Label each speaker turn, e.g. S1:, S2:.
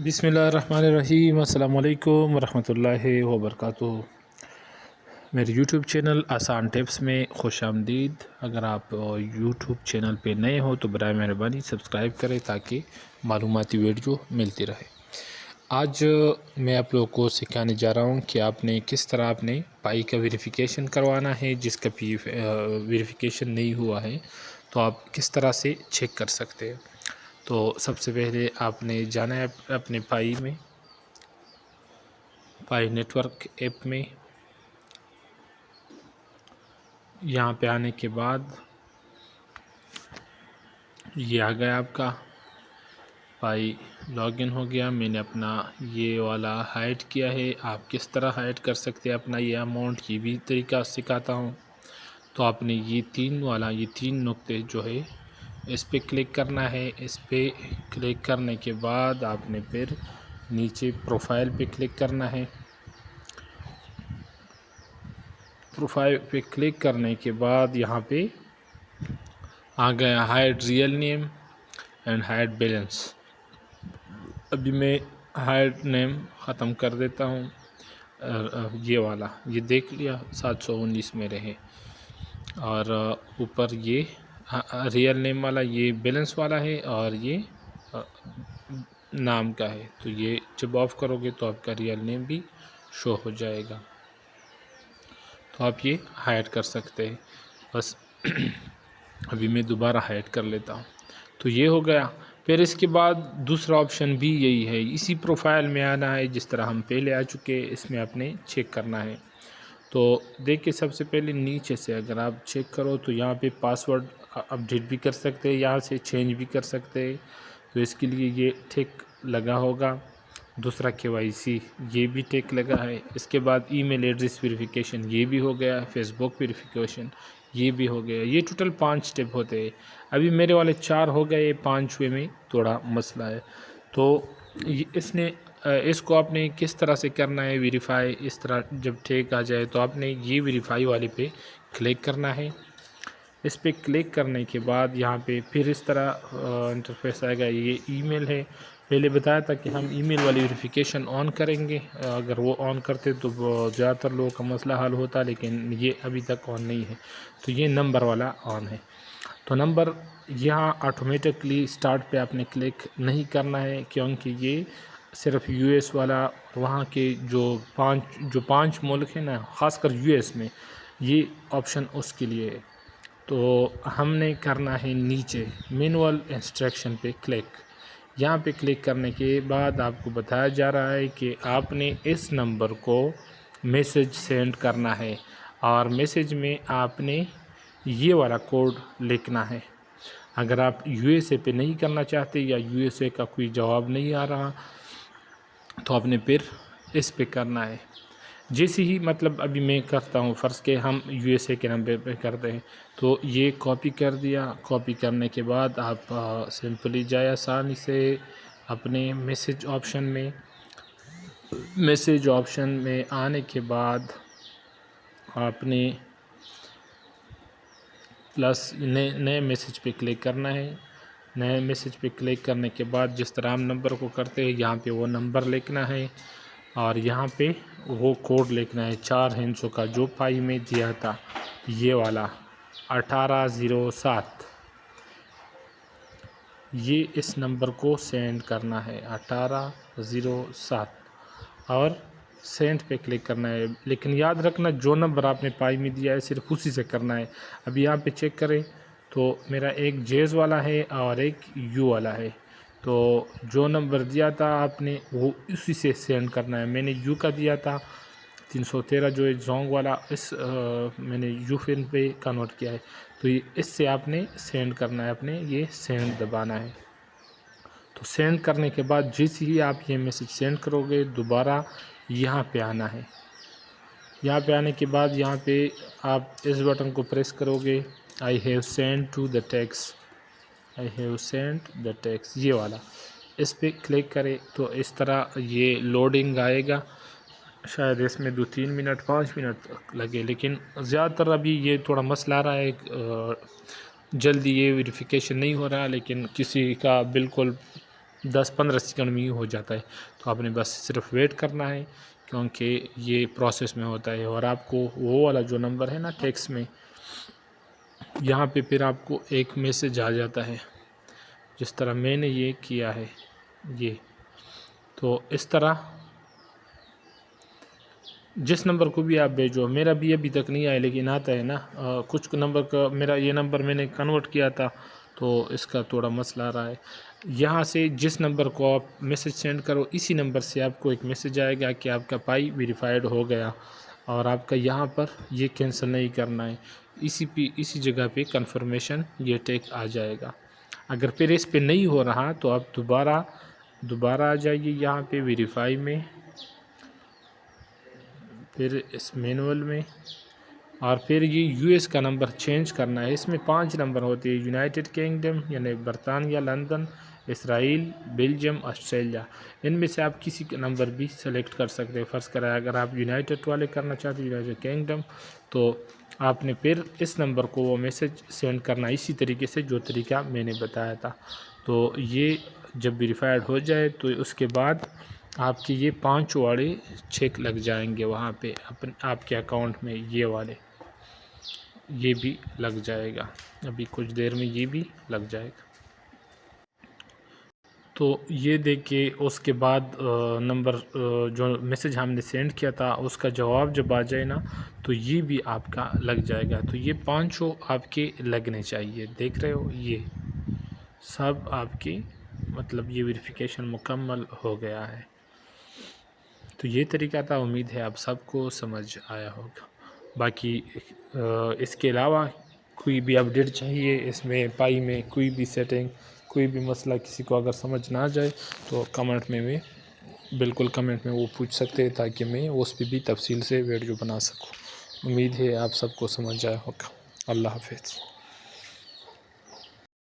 S1: بسم اللہ الرحمن الرحیم۔ السلام علیکم ورحمۃ اللہ وبرکاتہ۔ میرے یوٹیوب چینل آسان ٹپس میں خوش آمدید۔ اگر آپ یوٹیوب چینل پہ نئے ہو تو برائے مہربانی سبسکرائب کریں تاکہ معلوماتی ویڈیو ملتی رہے۔ آج میں آپ لوگوں کو سکھانے جا رہا ہوں کہ آپ نے کس طرح اپنے پائی کا ویریفیکیشن کروانا ہے۔ جس کا ویریفیکیشن نہیں ہوا ہے تو آپ کس طرح سے چیک کر سکتے ہیں۔ تو سب سے پہلے آپ نے جانا ہے اپنے پائی میں، پائی نیٹ ورک ایپ میں۔ یہاں پہ آنے کے بعد یہ آ گیا آپ کا پائی، لاگ ان ہو گیا۔ میں نے اپنا یہ والا ہائڈ کیا ہے۔ آپ کس طرح ہائڈ کر سکتے ہیں اپنا یہ اماؤنٹ، یہ بھی طریقہ سکھاتا ہوں۔ تو آپ نے یہ تین نقطے جو ہے اس پہ کلک کرنا ہے۔ اس پہ کلک کرنے کے بعد آپ نے پھر نیچے پروفائل پہ کلک کرنا ہے۔ پروفائل پہ کلک کرنے کے بعد یہاں پہ آ گیا hide real name and hide balance. ابھی میں ہائڈ نیم ختم کر دیتا ہوں۔ یہ والا یہ دیکھ لیا 719 میرے ہے، اور اوپر یہ ریئل نیم والا یہ بیلنس والا ہے، اور یہ نام کا ہے۔ تو یہ جب آف کرو گے تو آپ کا ریئل نیم بھی شو ہو جائے گا۔ تو آپ یہ ہائڈ کر سکتے ہیں۔ بس ابھی میں دوبارہ ہائڈ کر لیتا ہوں۔ تو یہ ہو گیا۔ پھر اس کے بعد دوسرا آپشن بھی یہی ہے، اسی پروفائل میں آنا ہے جس طرح ہم پہلے آ چکے، اس میں آپ نے چیک کرنا ہے۔ تو دیکھیں سب سے پہلے نیچے سے اگر آپ چیک کرو تو یہاں پہ پاسورڈ اپڈیٹ بھی کر سکتے ہیں، یہاں سے چینج بھی کر سکتے ہیں۔ تو اس کے لیے یہ ٹک لگا ہوگا۔ دوسرا KYC یہ بھی ٹک لگا ہے۔ اس کے بعد ای میل ایڈریس ویریفیکیشن یہ بھی ہو گیا، فیس بک ویریفیکیشن یہ بھی ہو گیا۔ یہ ٹوٹل 5 سٹیپ ہوتے ہیں۔ ابھی میرے والے 4 ہو گئے، 5ویں میں تھوڑا مسئلہ ہے۔ تو اس کو آپ نے کس طرح سے کرنا ہے ویریفائی، اس طرح جب ٹھیک آ جائے تو آپ نے یہ ویریفائی والے پہ کلک کرنا ہے۔ اس پہ کلک کرنے کے بعد یہاں پہ پھر اس طرح انٹرفیس آئے گا۔ یہ ای میل ہے، پہلے بتایا تھا کہ ہم ای میل والی ویریفیکیشن آن کریں گے۔ اگر وہ آن کرتے تو زیادہ تر لوگوں کا مسئلہ حل ہوتا، لیکن یہ ابھی تک آن نہیں ہے۔ تو یہ نمبر والا آن ہے۔ تو نمبر یہاں آٹومیٹکلی سٹارٹ پہ آپ نے کلک نہیں کرنا ہے، کیونکہ یہ صرف US والا، وہاں کے جو پانچ ملک ہیں نا، خاص کر US میں یہ آپشن اس کے لیے ہے۔ تو ہم نے کرنا ہے نیچے مینول انسٹرکشن پہ کلک۔ یہاں پہ کلک کرنے کے بعد آپ کو بتایا جا رہا ہے کہ آپ نے اس نمبر کو میسج سینڈ کرنا ہے، اور میسج میں آپ نے یہ والا کوڈ لکھنا ہے۔ اگر آپ USA پہ نہیں کرنا چاہتے یا USA کا کوئی جواب نہیں آ رہا تو آپ نے پھر اس پہ کرنا ہے۔ جیسے ہی مطلب ابھی میں کرتا ہوں، فرض کہ ہم USA کے نمبر پہ کرتے ہیں، تو یہ کاپی کر دیا۔ کاپی کرنے کے بعد آپ سمپلی جائے آسانی سے اپنے میسج آپشن میں آنے کے بعد آپ نے پلس نئے میسج پہ کلک کرنا ہے۔ نئے میسج پہ کلک کرنے کے بعد جس طرح ہم نمبر کو کرتے ہیں یہاں پہ وہ نمبر لکھنا ہے، اور یہاں پہ وہ کوڈ لکھنا ہے 4 ہندسوں کا جو پائی میں دیا تھا، یہ والا 1807۔ یہ اس نمبر کو سینڈ کرنا ہے 1807، اور سینڈ پہ کلک کرنا ہے۔ لیکن یاد رکھنا جو نمبر آپ نے پائی میں دیا ہے صرف اسی سے کرنا ہے۔ ابھی یہاں پہ چیک کریں تو میرا ایک جیز والا ہے اور ایک یو والا ہے۔ تو جو نمبر دیا تھا آپ نے وہ اسی سے سینڈ کرنا ہے۔ میں نے یو کا دیا تھا 313 جو ہے زونگ والا، میں نے یو فن پہ کنورٹ کیا ہے۔ تو اس سے آپ نے سینڈ کرنا ہے، اپنے یہ سینڈ دبانا ہے۔ تو سینڈ کرنے کے بعد جیسے ہی آپ یہ میسج سینڈ کرو گے دوبارہ یہاں پہ آنا ہے۔ یہاں پہ آنے کے بعد یہاں پہ آپ اس بٹن کو پریس کرو گے، I have sent to the text، یہ والا اس پہ کلک کرے تو اس طرح یہ لوڈنگ آئے گا۔ شاید اس میں 2-3 منٹ 5 منٹ لگے، لیکن زیادہ تر ابھی یہ تھوڑا مسئلہ آ رہا ہے، جلدی یہ ویریفیکیشن نہیں ہو رہا، لیکن کسی کا بالکل 10-15 سیکنڈ میں ہی ہو جاتا ہے. تو آپ نے بس صرف ویٹ کرنا ہے کیونکہ یہ پروسیس میں ہوتا ہے. اور آپ کو وہ والا جو نمبر ہے نا ٹیکسٹ میں، یہاں پہ پھر آپ کو ایک میسج آ جاتا ہے جس طرح میں نے یہ کیا ہے یہ. تو اس طرح جس نمبر کو بھی آپ بھیجو، میرا بھی ابھی تک نہیں آیا لیکن آتا ہے نا. کچھ نمبر کا میرا یہ نمبر میں نے کنورٹ کیا تھا تو اس کا تھوڑا مسئلہ آ رہا ہے. یہاں سے جس نمبر کو آپ میسج سینڈ کرو اسی نمبر سے آپ کو ایک میسج آئے گا کہ آپ کا پائی ویریفائڈ ہو گیا اور آپ کا یہاں پر یہ کینسل نہیں کرنا ہے. اسی جگہ پہ کنفرمیشن یہ ٹیک آ جائے گا. اگر پھر اس پہ نہیں ہو رہا تو آپ دوبارہ آ جائیے یہاں پہ ویریفائی میں، پھر اس مینول میں، اور پھر یہ یو ایس کا نمبر چینج کرنا ہے. اس میں 5 نمبر ہوتے ہیں: یونائٹڈ کنگڈم یعنی برطانیہ، لندن، اسرائیل، بیلجیم، آسٹریلیا. ان میں سے آپ کسی کا نمبر بھی سلیکٹ کر سکتے ہیں. فرض کریں اگر آپ یونائٹڈ والے کرنا چاہتے ہیں، یونائٹڈ کنگڈم، تو آپ نے پھر اس نمبر کو وہ میسج سینڈ کرنا اسی طریقے سے جو طریقہ میں نے بتایا تھا. تو یہ جب ویریفائڈ ہو جائے تو اس کے بعد آپ کے یہ 5 والے چیک لگ جائیں گے وہاں پہ آپ کے اکاؤنٹ میں. یہ بھی لگ جائے گا. ابھی کچھ دیر میں یہ بھی لگ جائے گا. تو یہ دیکھیے اس کے بعد نمبر جو میسج ہم نے سینڈ کیا تھا اس کا جواب جب آ جائے نا تو یہ بھی آپ کا لگ جائے گا. تو یہ 5 آپ کے لگنے چاہیے. دیکھ رہے ہو یہ سب آپ کے مطلب یہ ویریفیکیشن مکمل ہو گیا ہے. تو یہ طریقہ تھا. امید ہے آپ سب کو سمجھ آیا ہوگا. باقی اس کے علاوہ کوئی بھی اپڈیٹ چاہیے اس میں پائی میں، کوئی بھی سیٹنگ، کوئی بھی مسئلہ کسی کو اگر سمجھ نہ جائے تو کمنٹ میں بالکل کمنٹ میں وہ پوچھ سکتے ہیں تاکہ میں اس پہ بھی تفصیل سے ویڈیو بنا سکوں. امید ہے آپ سب کو سمجھ آیا ہوگا. اللہ حافظ.